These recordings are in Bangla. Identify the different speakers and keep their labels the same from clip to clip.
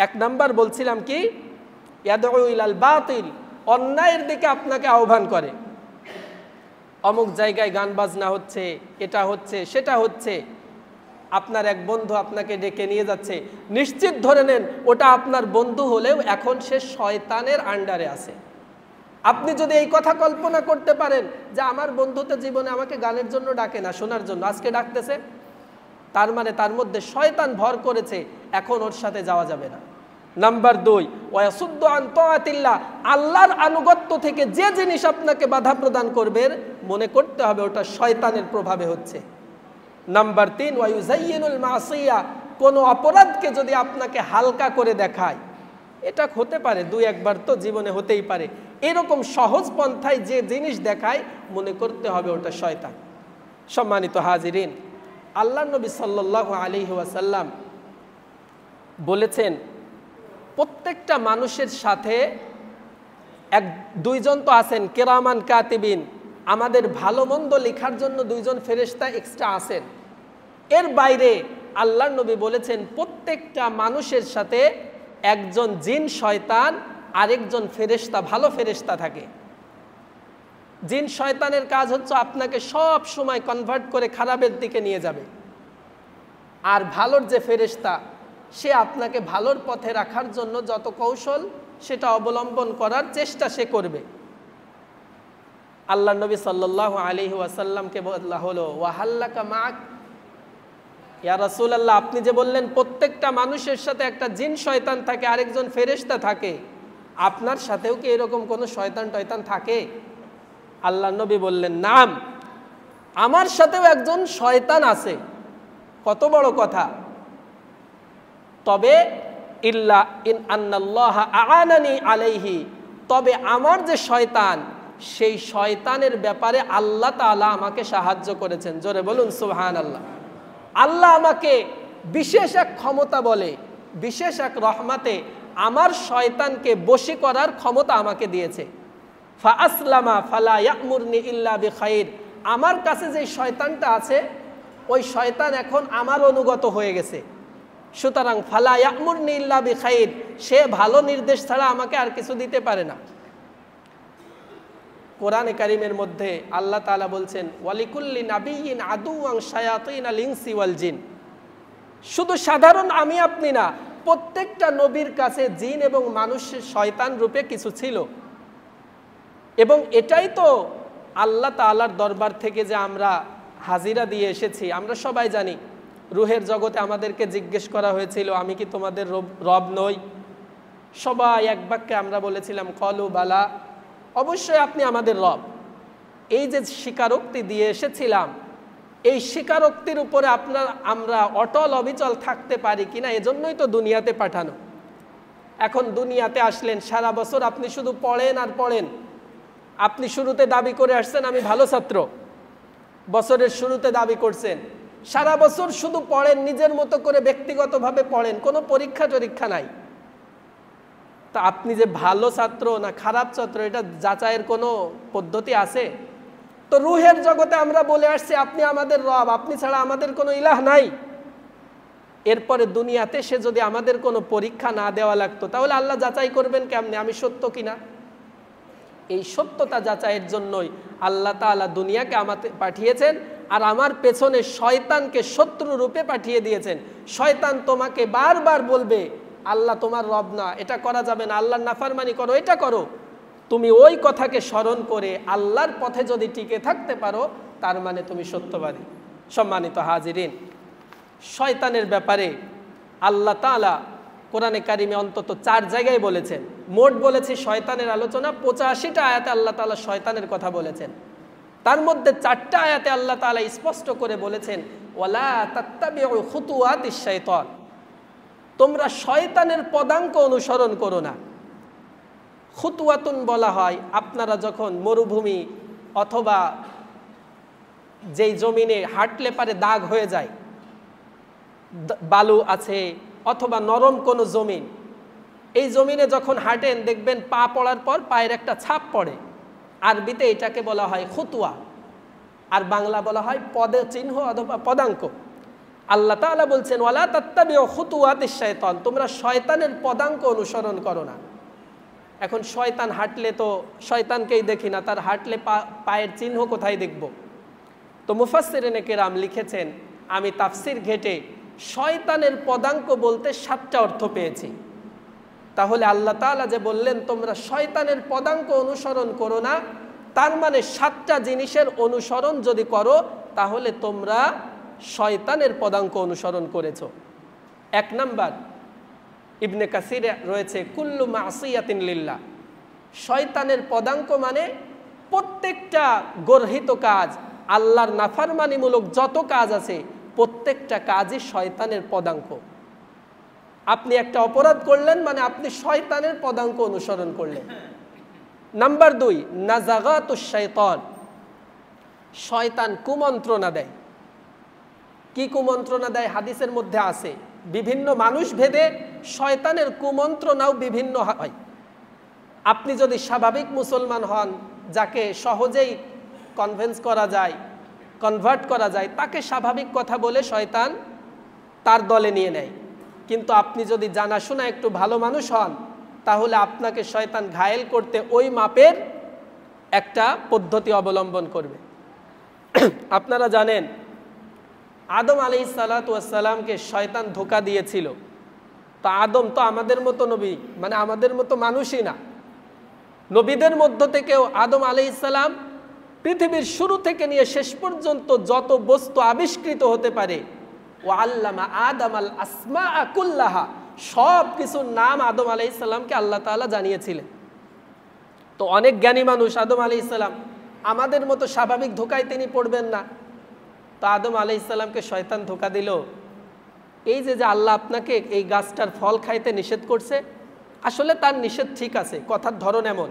Speaker 1: এক নাম্বার বলছিলাম কি, ইয়াদউ ইলাল বাতিল, অন্যায়ের দিকে আপনাকে আহ্বান করে। অমুক জায়গায় গান বাজনা হচ্ছে, এটা হচ্ছে, সেটা হচ্ছে, আপনার এক বন্ধু আপনাকে ডেকে নিয়ে যাচ্ছে, নিশ্চিত ধরে নেন ওটা আপনার বন্ধু হলেও এখন সে শয়তানের আন্ডারে আছে। আপনি যদি এই কথা কল্পনা করতে পারেন যে আমার বন্ধু তো জীবনে আমাকে গানের জন্য ডাকে না, শোনার জন্য, আজকে ডাকতেছে, তার মানে তার মধ্যে শয়তান ভর করেছে, এখন ওর সাথে যাওয়া যাবে না। নাম্বার 2, ওয়াসুদ্দু আন তাআতিল্লাহ, আল্লাহর আনুগত্য থেকে যে জিনিস আপনাকে বাধা প্রদান করবে মনে করতে হবে ওটা শয়তানের প্রভাবে হচ্ছে। নাম্বার 3, ওয়ায়ুযায়্যিনুল মাসিয়া, কোনো অপরাধকে যদি আপনাকে হালকা করে দেখায়, এটা হতে পারে 2-1 বার তো জীবনে হতেই পারে, এরকম সহজ পন্থায় যে জিনিস দেখায় মনে করতে হবে ওটা শয়তান। সম্মানিত হাজিরিন, আল্লাহ নবী সাল্লাল্লাহু আলাইহি ওয়াসাল্লাম বলেছেন প্রত্যেকটা মানুষের সাথে দুইজন তো আছেন কিরামান কাতিবিন, আমাদের ভালো মন্দ লেখার জন্য 2 জন ফেরেশতা এক্সট্রা আছেন। এর বাইরে আল্লাহ নবী বলেছেন প্রত্যেকটা মানুষের সাথে একজন জিন শয়তান আরেকজন ফেরেশতা, ভালো ফেরেশতা থাকে। জিন শয়তানের কাজ হচ্ছে আপনাকে সব সময় কনভার্ট করে খারাপের দিকে নিয়ে যাবে, আর ভালোর যে ফেরেশতা সে আপনাকে ভালোর পথে রাখার জন্য যত কৌশল সেটা অবলম্বন করার চেষ্টা সে করবে। আল্লাহ নবী সাল্লাল্লাহু আলাইহি ওয়াসাল্লামকে বলা হলো, ওয়াহাল্লাকা মাক, ইয়া রাসূলুল্লাহ, আপনি যে বললেন প্রত্যেকটা মানুষের সাথে একটা জিন শয়তান থাকে, আরেকজন ফেরেশতা থাকে, আপনার সাথেও কি এরকম কোনো শয়তান টয়তান থাকে? আল্লাহ নবী বললেন, নাম, আমার সাথেও একজন শয়তান আছে। কত বড় কথা! তবে ইল্লা ইন আন্নাল্লাহা আ'আনানি আলাইহি, তবে আমার যে শয়তান, সেই শয়তানের ব্যাপারে আল্লাহ তাআলা আমাকে সাহায্য করেছেন। জোরে বলুন সুবহানাল্লাহ। আল্লাহ আমাকে বিশেষ এক ক্ষমতা বলে, বিশেষ এক রহমতে আমার শয়তানকে বশী করার ক্ষমতা আমাকে দিয়েছে। ফা আসলামা ফালা ইয়ামুরনি ইল্লা বিখাইর, আমার কাছে যে শয়তানটা আছে ওই শয়তান এখন আমার অনুগত হয়ে গেছে, সুতরাং ফালা ইয়ামুরনি ইল্লা বিখাইর, সে ভালো নির্দেশ ছাড়া আমাকে আর কিছু দিতে পারে না। কোরআনে কারিমের মধ্যে আল্লাহ তাআলা বলছেন, ওয়ালিকুল্লি নাবিয়্যিন আদুওয়ান শায়াতিনাল ইনসি ওয়াল জিন, শুধু সাধারণ আমি আপনি না, প্রত্যেকটা নবীর কাছে জিন এবং মানুষের শয়তান রূপে কিছু ছিল। এবং এটাই তো আল্লাহ তাআলার দরবার থেকে যে আমরা হাজিরা দিয়ে এসেছি। আমরা সবাই জানি রুহের জগতে আমাদেরকে জিজ্ঞেস করা হয়েছিল, আমি কি তোমাদের রব নই? সবাই এক বাক্যে আমরা বলেছিলাম কলু বালা, অবশ্যই আপনি আমাদের রব। এই যে স্বীকারোক্তি দিয়ে এসেছিলাম, এই স্বীকারোক্তির উপরে আমরা অটল অবিচল থাকতে পারি কিনা, এজন্যই তো দুনিয়াতে পাঠানো। এখন দুনিয়াতে আসলেন, সারা বছর আপনি শুধু পড়েন আর পড়েন। আপনি শুরুতে দাবি করে আসছেন আমি ভালো ছাত্র, বছরের শুরুতে দাবি করছেন, সারা বছর শুধু পড়েন, নিজের মতো করে ব্যক্তিগতভাবে পড়েন, কোনো পরীক্ষা টরীক্ষা নাই। তা আপনি যে ভালো ছাত্র না খারাপ ছাত্র এটা যাচাইয়ের কোনো পদ্ধতি আছে? তো রুহের জগতে আমরা বলে আসছি আপনি আমাদের রব, আপনি ছাড়া আমাদের কোনো ইলাহ নাই। এরপরে দুনিয়াতে সে যদি আমাদের কোনো পরীক্ষা না দেওয়া লাগতো, তাহলে আল্লাহ যাচাই করবেন কেমনে আমি সত্য কিনা? এই সত্যতা যাচাইয়ের জন্যই আল্লাহ তাআলা দুনিয়াকে আমাকে পাঠিয়েছেন, আর আমার পেছনে শয়তানকে শত্রু রূপে পাঠিয়ে দিয়েছেন। শয়তান তোমাকে বারবার বলবে আল্লাহ তোমার রব না, এটা করা যাবে না, আল্লাহর নাফরমানি করো, এটা করো। তুমি ওই কথাকে স্মরণ করে আল্লাহর পথে যদি টিকে থাকতে পারো, তার মানে তুমি সত্যবাদী। সম্মানিত হাজিরিন, শয়তানের ব্যাপারে আল্লাহ তাআলা কোরআনে কারিমে অন্তত 4 জায়গায় বলেছেন। মোট বলেছি শয়তানের আলোচনা 85টা আয়াতে আল্লাহ তাআলা শয়তানের কথা বলেছেন। তার মধ্যে 4টা আয়াতে আল্লাহ তাআলা স্পষ্ট করে বলেছেন, ওয়ালা তাত্তাবিউ খুতুওয়াতিশ শাইতান, তোমরা শয়তানের পদাঙ্ক অনুসরণ করো না। খুতুওয়াতুন বলা হয় আপনারা যখন মরুভূমি অথবা যেই জমিনে হাঁটলে পারে দাগ হয়ে যায়, বালু আছে অথবা নরম কোনো জমিন, এই জমিনে যখন হাঁটেন দেখবেন পা পড়ার পর পায়ের একটা ছাপ পড়ে। আরবিতে এটাকে বলা হয় খুতুয়া, আর বাংলা বলা হয় পদ চিহ্ন অথবা পদাঙ্ক। আল্লাহ তাআলা বলছেন ওয়ালা তাত্তাবিউ খুতুওয়াতিশ শাইতান, তোমরা শয়তানের পদাঙ্ক অনুসরণ করো না। এখন শয়তান হাঁটলে তো শয়তানকেই দেখি না, তার হাঁটলে পায়ের চিহ্ন কোথায় দেখব? তো মুফাসসিরিনে কেরাম লিখেছেন, আমি তাফসির ঘেটে শয়তানের পদাঙ্ক বলতে 7টা অর্থ পেয়েছি। তাহলে আল্লাহ তাআলা যে বললেন তোমরা শয়তানের পদাঙ্ক অনুসরণ করো না, তার মানে 7টা জিনিসের অনুসরণ যদি করো তাহলে তোমরা শয়তানের পদাঙ্ক অনুসরণ করেছো। 1 নাম্বার, ইবনে কাসিরে রয়েছে কুল্লু মাসিয়াতিন লিল্লাহ, শয়তানের পদাঙ্ক মানে প্রত্যেকটা গর্হিত কাজ, আল্লাহর নাফরমানিমূলক যত কাজ আছে প্রত্যেকটা কাজই শয়তানের পদাঙ্ক। আপনি একটা অপরাধ করলেন মানে আপনি শয়তানের পদাঙ্ক অনুসরণ করলেন। নাম্বার 2, নাজাগাতুশ শাইতান, শয়তান কুমন্ত্রণা দেয়। কি কুমন্ত্রণা দেয়? হাদিসের মধ্যে আছে বিভিন্ন মানুষ ভেদে শয়তানের কুমন্ত্রণাও বিভিন্ন হয়। আপনি যদি স্বাভাবিক মুসলমান হন, যাকে সহজেই কনভিন্স করা যায়, কনভার্ট করা যায়, তাকে স্বাভাবিক কথা বলে শয়তান তার দলে নিয়ে নেয়। কিন্তু আপনি যদি জানাশোনা একটু ভালো মানুষ হন তাহলে আপনাকে শয়তান ঘায়েল করতে ওই মাপের একটা পদ্ধতি অবলম্বন করবে। আপনারা জানেন আদম আলাইহিসসালাতু ওয়াসসালামকে শয়তান ধোঁকা দিয়েছিল। তো আদম তো আমাদের মতো নবী, মানে আমাদের মতো মানুষই না। নবীদের মধ্য থেকেও আদম আলাইহিসসালাম পৃথিবীর শুরু থেকে নিয়ে শেষ পর্যন্ত যত বস্তু আবিষ্কৃত হতে পারে, ও আল্লামা আদামাল আসমাআ কুল্লাহা, সব কিছুর নাম আদম আলাইহিসসালামকে আল্লাহ তাআলা জানিয়েছিলেন। তো অনেক জ্ঞানী মানুষ আদম আলাইহিসসালাম, আমাদের মতো স্বাভাবিক ধোঁকায় তিনি পড়বেন না। তো আদম আলাইহিসসালামকে শয়তান ধোঁকা দিল, এই যে আল্লাহ আপনাকে এই গাছটার ফল খাইতে নিষেধ করছে, আসলে তার নিষেধ ঠিক আছে, কথার ধরন এমন,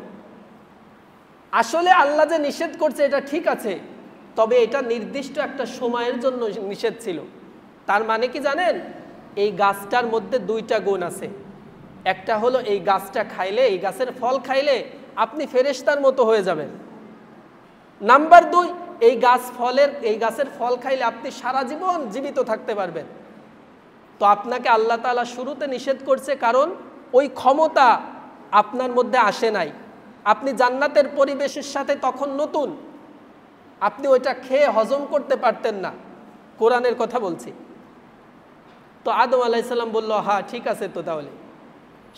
Speaker 1: আসলে আল্লাহ যে নিষেধ করছে এটা ঠিক আছে, তবে এটা নির্দিষ্ট একটা সময়ের জন্য নিষেধ ছিল। তার মানে কি জানেন? এই গাছটার মধ্যে 2টা গুণ আছে। একটা হলো এই গাছটা খাইলে, এই গাছের ফল খাইলে আপনি ফেরেশতার মতো হয়ে যাবেন। নাম্বার 2, এই গাছের ফল খাইলে আপনি সারা জীবন জীবিত থাকতে পারবেন। তো আপনাকে আল্লাহ তাআলা শুরুতে নিষেধ করছে কারণ ওই ক্ষমতা আপনার মধ্যে আসে নাই। আপনি জান্নাতের পরিবেশের সাথে তখন নতুন, আপনি ওইটা খেয়ে হজম করতে পারতেন না। কোরআনের কথা বলছি। তো আদম আলাইহিস সালাম বলল, হ্যাঁ ঠিক আছে। তো তাহলে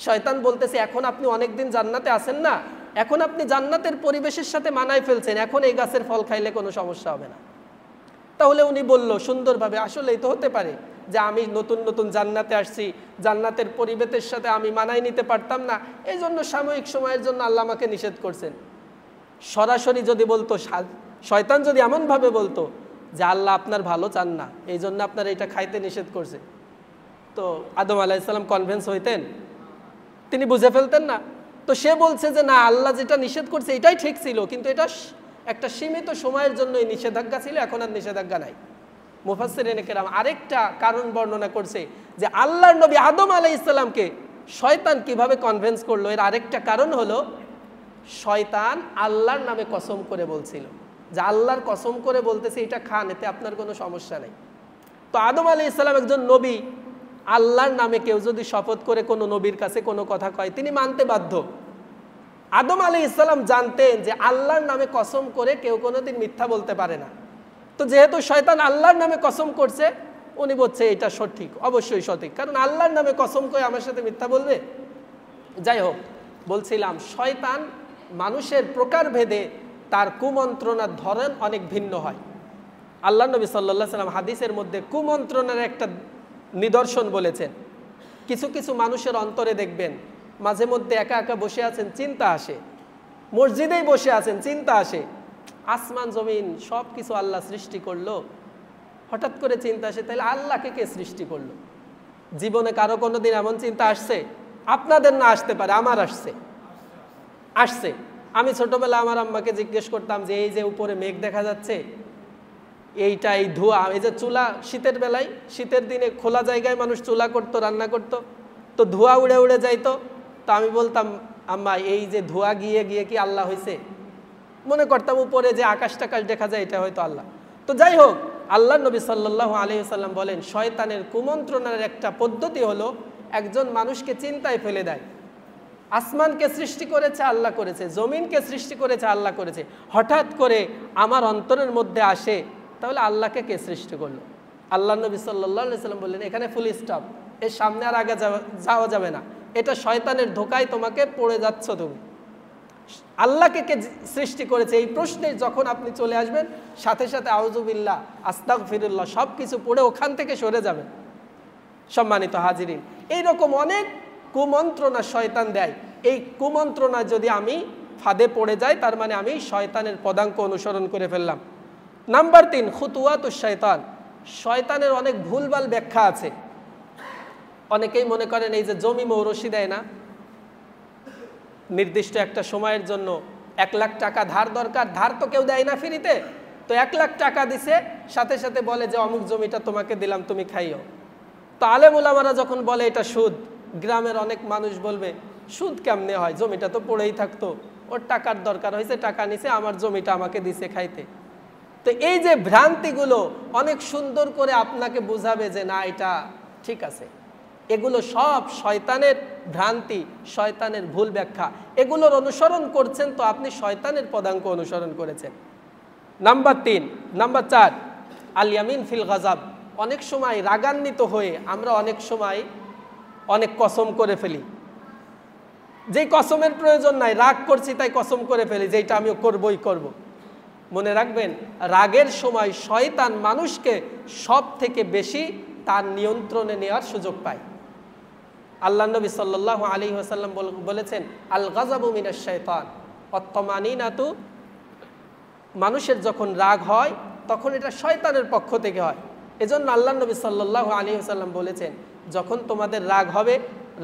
Speaker 1: শয়তান বলতেছে, এখন আপনি অনেকদিন জান্নাতে আছেন না, এখন আপনি জান্নাতের পরিবেশের সাথে মানায় ফেলছেন, এখন এই গাছের ফল খাইলে কোনো সমস্যা হবে না। তাহলে উনি বলল সুন্দরভাবে, আসলেই তো হতে পারে যে আমি নতুন নতুন জান্নাতে আসছি, জান্নাতের পরিবেশের সাথে আমি মানায় নিতে পারতাম না, এই জন্য সাময়িক সময়ের জন্য আল্লাহ আমাকে নিষেধ করছেন। সরাসরি যদি বলতো, শয়তান যদি এমনভাবে বলতো যে আল্লাহ আপনার ভালো চান না, এই জন্য আপনার এটা খাইতে নিষেধ করছে, তো আদম আলাইহিস সালাম কনভিন্স হইতেন? তিনি বুঝে ফেলতেন না। তো সে বলছে যে না, আল্লাহ যেটা নিষেধ করছে এটাই ঠিক ছিল, কিন্তু এটা একটা সীমিত সময়ের জন্য এই নিষেধাজ্ঞা ছিল, এখন আর নিষেধাজ্ঞা নাই। মুফাসসিরিনে কেরাম আরেকটা কারণ বর্ণনা করছে যে আল্লাহর নবী আদম আলাইহিস সালামকে শয়তান কিভাবে কনভিন্স করলো। এর আরেকটা কারণ হলো শয়তান আল্লাহর নামে কসম করে বলছিল যে আল্লাহর কসম করে বলতেছে এটা খান, এতে আপনার কোনো সমস্যা নেই। তো আদম আলাইহিস সালাম একজন নবী, আল্লাহর নামে কেউ যদি শপথ করে কোনো নবীর কাছে কোনো কথা কয় তিনি মানতে বাধ্য। আদম আলাইহিস সালাম জানতেন যে আল্লাহর নামে কসম করে কেউ কোনোদিন মিথ্যা বলতে পারে না। তো যেহেতু শয়তান আল্লাহর নামে কসম করছে, উনি বলছে এটা সঠিক, অবশ্যই সঠিক, কারণ আল্লাহর নামে কসম করে আমার সাথে মিথ্যা বলবে। যাই হোক, বলছিলাম শয়তান মানুষের প্রকারভেদে তার কুমন্ত্রণার ধরন অনেক ভিন্ন হয়। আল্লাহ নবী সাল্লাল্লাহু আলাইহি সাল্লাম হাদিসের মধ্যে কুমন্ত্রণার একটা নিদর্শন বলেছেন। কিছু কিছু মানুষের অন্তরে দেখবেন মাঝে মধ্যে একা একা বসে আছেন, চিন্তা আসে, মসজিদেই বসে আছেন, চিন্তা আসে, আসমান জমিন সব কিছু আল্লাহ সৃষ্টি করলো, হঠাৎ করে চিন্তা আসে তাহলে আল্লাহকে কে সৃষ্টি করলো? জীবনে কারো কোনো দিন এমন চিন্তা আসছে? আপনাদের না আসতে পারে, আমার আসছে। আমি ছোটবেলা আমার আম্মাকে জিজ্ঞেস করতাম যে এই যে উপরে মেঘ দেখা যাচ্ছে, এইটা এই ধোঁয়া, এই যে চুলা, শীতের বেলায়, শীতের দিনে খোলা জায়গায় মানুষ চুলা করতো, রান্না করতো, তো ধোঁয়া উড়ে উড়ে যাইতো। তো আমি বলতাম, আম্মা এই যে ধোঁয়া গিয়ে গিয়ে কি আল্লাহ হয়েছে? মনে করতাম উপরে যে আকাশ টাকাশ দেখা যায় এটা হয়তো আল্লাহ। তো যাই হোক, আল্লাহ নবী সাল্লাল্লাহু আলাইহি ওয়াসাল্লাম বলেন শয়তানের কুমন্ত্রণার একটা পদ্ধতি হলো একজন মানুষকে চিন্তায় ফেলে দেয়। আসমানকে সৃষ্টি করেছে আল্লাহ করেছে, জমিনকে সৃষ্টি করেছে আল্লাহ করেছে, হঠাৎ করে আমার অন্তরের মধ্যে আসে তাহলে আল্লাহকে কে সৃষ্টি করলো? আল্লাহ নবী সাল্লাল্লাহু আলাইহি ওয়াসাল্লাম বললেন এখানে ফুল স্টপ, এর সামনে আর আগে যাওয়া যাবে না, এটা শয়তানের ধোকায় তোমাকে পড়ে যাচ্ছ তুমি। আল্লাহকে কে সৃষ্টি করেছে এই প্রশ্নে যখন আপনি চলে আসবেন সাথে সাথে আউযুবিল্লাহ আস্তাগফিরুল্লাহ সব কিছু পড়ে ওখান থেকে সরে যাবেন। সম্মানিত হাজিরিন, এইরকম অনেক কুমন্ত্রণা শয়তান দেয়। এই কুমন্ত্রণা যদি আমি ফাঁদে পড়ে যাই তার মানে আমি শয়তানের পদাঙ্ক অনুসরণ করে ফেললাম। নাম্বার 3, খুতুওয়াতুশ শয়তান। শয়তানের অনেক ভুলভাল ব্যাখ্যা আছে। অনেকেই মনে করেন এই যে জমি মৌরসি দেয় না, নির্দিষ্ট একটা সময়ের জন্য 1 লাখ টাকা ধার দরকার, ধার তো কেউ দেয় না ফ্রিতে, তো 1 লাখ টাকা দিছে, সাথে সাথে বলে যে অমুক জমিটা তোমাকে দিলাম তুমি খাইও। তো আলেম ওলামারা যখন বলে এটা সুদ, গ্রামের অনেক মানুষ বলবে সুদ কেমনে হয়, জমিটা তো পড়েই থাকতো, ওর টাকার দরকার হয়েছে টাকা নিছে, আমার জমিটা আমাকে দিছে খাইতে। তো এই যে ভ্রান্তিগুলো অনেক সুন্দর করে আপনাকে বুঝাবে যে না এটা ঠিক আছে, এগুলো সব শয়তানের ভ্রান্তি, শয়তানের ভুল ব্যাখ্যা, এগুলোর অনুসরণ করছেন তো আপনি শয়তানের পদাঙ্ক অনুসরণ করেছেন। নাম্বার 4, আল ইয়ামিন ফিল গাজাব। অনেক সময় রাগান্বিত হয়ে আমরা অনেক সময় অনেক কসম করে ফেলি, যেই কসমের প্রয়োজন নাই, রাগ করছি তাই কসম করে ফেলি যে এটা আমি করবই করব। মনে রাখবেন রাগের সময় শয়তান মানুষকে সব থেকে বেশি তার নিয়ন্ত্রণে নেওয়ার সুযোগ পায়। আল্লাহ নবী সাল্লাল্লাহু আলাইহি ওয়াসাল্লাম বলেছেন আল গাযাবু মিনাশ শাইতান ওয়াত-তামানিনাতু। মানুষের যখন রাগ হয় তখন এটা শয়তানের পক্ষ থেকে হয়। এজন্য আল্লাহ নবী সাল্লাল্লাহু আলাইহি ওয়াসাল্লাম বলেছেন যখন তোমাদের রাগ হবে,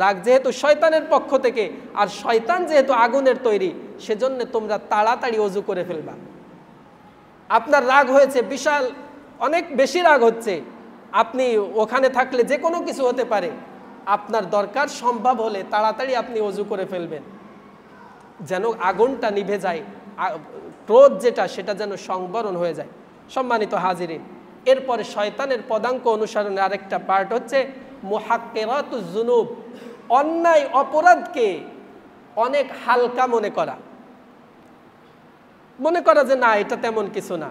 Speaker 1: রাগ যেহেতু শয়তানের পক্ষ থেকে আর শয়তান যেহেতু আগুনের তৈরি, সেজন্য তোমরা তাড়াতাড়ি ওযু করে ফেলবা। আপনার রাগ হয়েছে, বিশাল অনেক বেশি রাগ হচ্ছে, আপনি ওখানে থাকলে যে কোনো কিছু হতে পারে, আপনার দরকার সম্ভব হলে তাড়াতাড়ি আপনি ওযু করে ফেলবেন, যেন আগুনটা নিভে যায়, ক্রোধ যেটা সেটা যেন সংবরণ হয়ে যায়। সম্মানিত হাজিরিন, এরপরে শয়তানের পদাঙ্ক অনুসরণের আরেকটা পার্ট হচ্ছে মুহাক্কিরাতুজ যুনুব। অন্যায় অপরাধকে অনেক হালকা মনে করা যে না এটা তেমন কিছু না।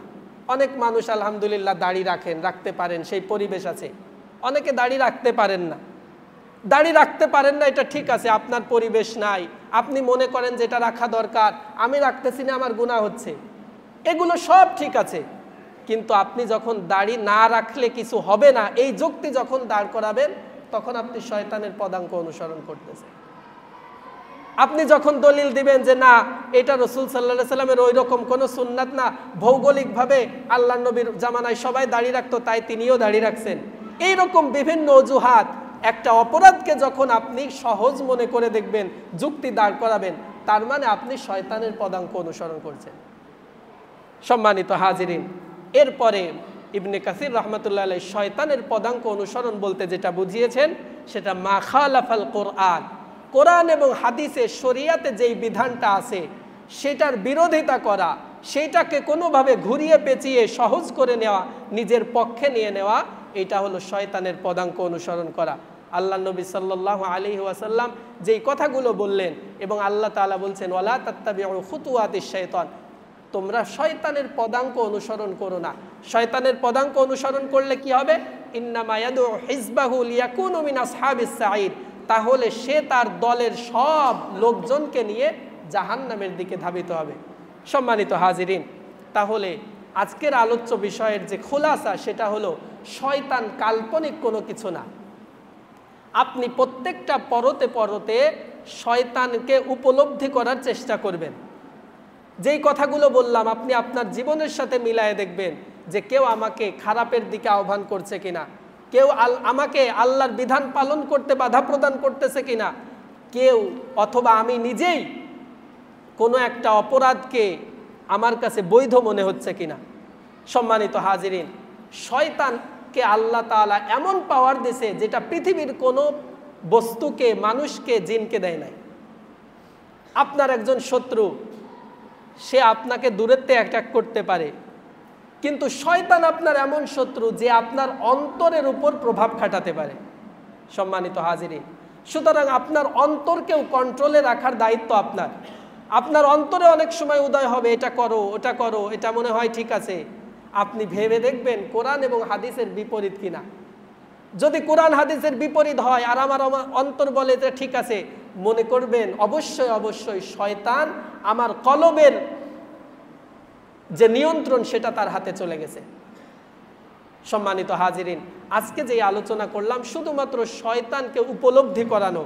Speaker 1: অনেক মানুষ আলহামদুলিল্লাহ দাড়ি রাখতে পারেন, সেই পরিবেশ আছে। অনেকে দাড়ি রাখতে পারেন না, এটা ঠিক আছে, আপনার পরিবেশ নাই, আপনি মনে করেন যে এটা রাখা দরকার, আমি রাখতেছি না আমার গুনাহ হচ্ছে, এগুলো সব ঠিক আছে। কিন্তু আপনি যখন দাড়ি না রাখলে কিছু হবে না এই যুক্তি যখন দাঁড় করাবেন তখন আপনি শয়তানের পদাঙ্ক অনুসরণ করতেছেন। আপনি যখন দলিল দিবেন যে না এটা রাসূল সাল্লাল্লাহু আলাইহি সাল্লামের ওই রকম কোনো সুন্নাত না, ভৌগোলিকভাবে আল্লাহর নবীর জামানায় সবাই দাড়ি রাখতো তাই তিনিও দাড়ি রাখছেন, এইরকম বিভিন্ন অজুহাত, একটা অপরাধকে যখন আপনি সহজ মনে করে দেখবেন, যুক্তি দাঁড় করাবেন, তার মানে আপনি শয়তানের পদাঙ্ক অনুসরণ করছেন। সম্মানিত হাজিরিন, এরপরে ইবনে কাসির রাহমাতুল্লাহ আলাইহি শয়তানের পদাঙ্ক অনুসরণ বলতে যেটা বুঝিয়েছেন সেটা মা খালাফাল কোরআন। কোরআন এবং হাদিসে শরিয়াতে যেই বিধানটা আছে সেটার বিরোধিতা করা, সেইটাকে কোনোভাবে ঘুরিয়ে পেঁচিয়ে সহজ করে নেওয়া, নিজের পক্ষে নিয়ে নেওয়া, এটা হলো শয়তানের পদাঙ্ক অনুসরণ করা। আল্লাহ নবী সাল্লাল্লাহু আলাইহি ওয়াসাল্লাম যেই কথাগুলো বললেন এবং আল্লাহ তাআলা বলছেন ওয়ালা তাত্তাবিউ খুতুওয়াতিশ শাইতান, তোমরা শয়তানের পদাঙ্ক অনুসরণ করো না। শয়তানের পদাঙ্ক অনুসরণ করলে কি হবে? ইন্নামা ইয়াদউ হিজবাহু লিয়াকুনু মিন আসহাবিস সাঈদ, তাহলে সে তার দলের সব লোকজনকে নিয়ে জাহান্নামের দিকে ধাবিত হবে। সম্মানিত হাজিরিন, তাহলে আজকের আলোচ্য বিষয়ের যে খোলাসা সেটা হলো শয়তান কাল্পনিক কোনো কিছু না। আপনি প্রত্যেকটা পরতে পরতে শয়তানকে উপলব্ধি করার চেষ্টা করবেন। যেই কথাগুলো বললাম আপনি আপনার জীবনের সাথে মিলায়ে দেখবেন যে কেউ আমাকে খারাপের দিকে আহ্বান করছে কিনা, কেউ আমাকে আল্লাহর বিধান পালন করতে বাধা প্রদান করতেছে কিনা, কেউ অথবা আমি নিজেই কোনো একটা অপরাধকে আমার কাছে বৈধ মনে হচ্ছে কিনা। সম্মানিত হাজিরিন, শয়তানকে আল্লাহ তাআলা এমন পাওয়ার দিয়েছে যেটা পৃথিবীর কোনো বস্তুকে, মানুষকে, জিনকে দেয় নাই। আপনার একজন শত্রু, সে আপনাকে দূরের থেকে অ্যাটাক করতে পারে, কিন্তু শয়তান আপনার এমন শত্রু যে আপনার অন্তরের উপর প্রভাব খাটাতে পারে। সম্মানিত হাজিরিন, সুতরাং আপনার অন্তরকেও কন্ট্রোলে রাখার দায়িত্ব আপনার। আপনার অন্তরে অনেক সময় উদয় হবে এটা করো, ওটা করো, এটা মনে হয় ঠিক আছে। আপনি ভেবে দেখবেন কোরআন এবং হাদিসের বিপরীত কিনা। যদি কোরআন হাদিসের বিপরীত হয় আর আমার অন্তর বলে এটা ঠিক আছে, মনে করবেন অবশ্যই অবশ্যই শয়তান আমার কলবের যে নিয়ন্ত্রণ সেটা তার হাতে চলে গেছে। সম্মানিত হাজিরিন, আজকে যে আলোচনা করলাম শুধুমাত্র শয়তানকে উপলব্ধি করানো।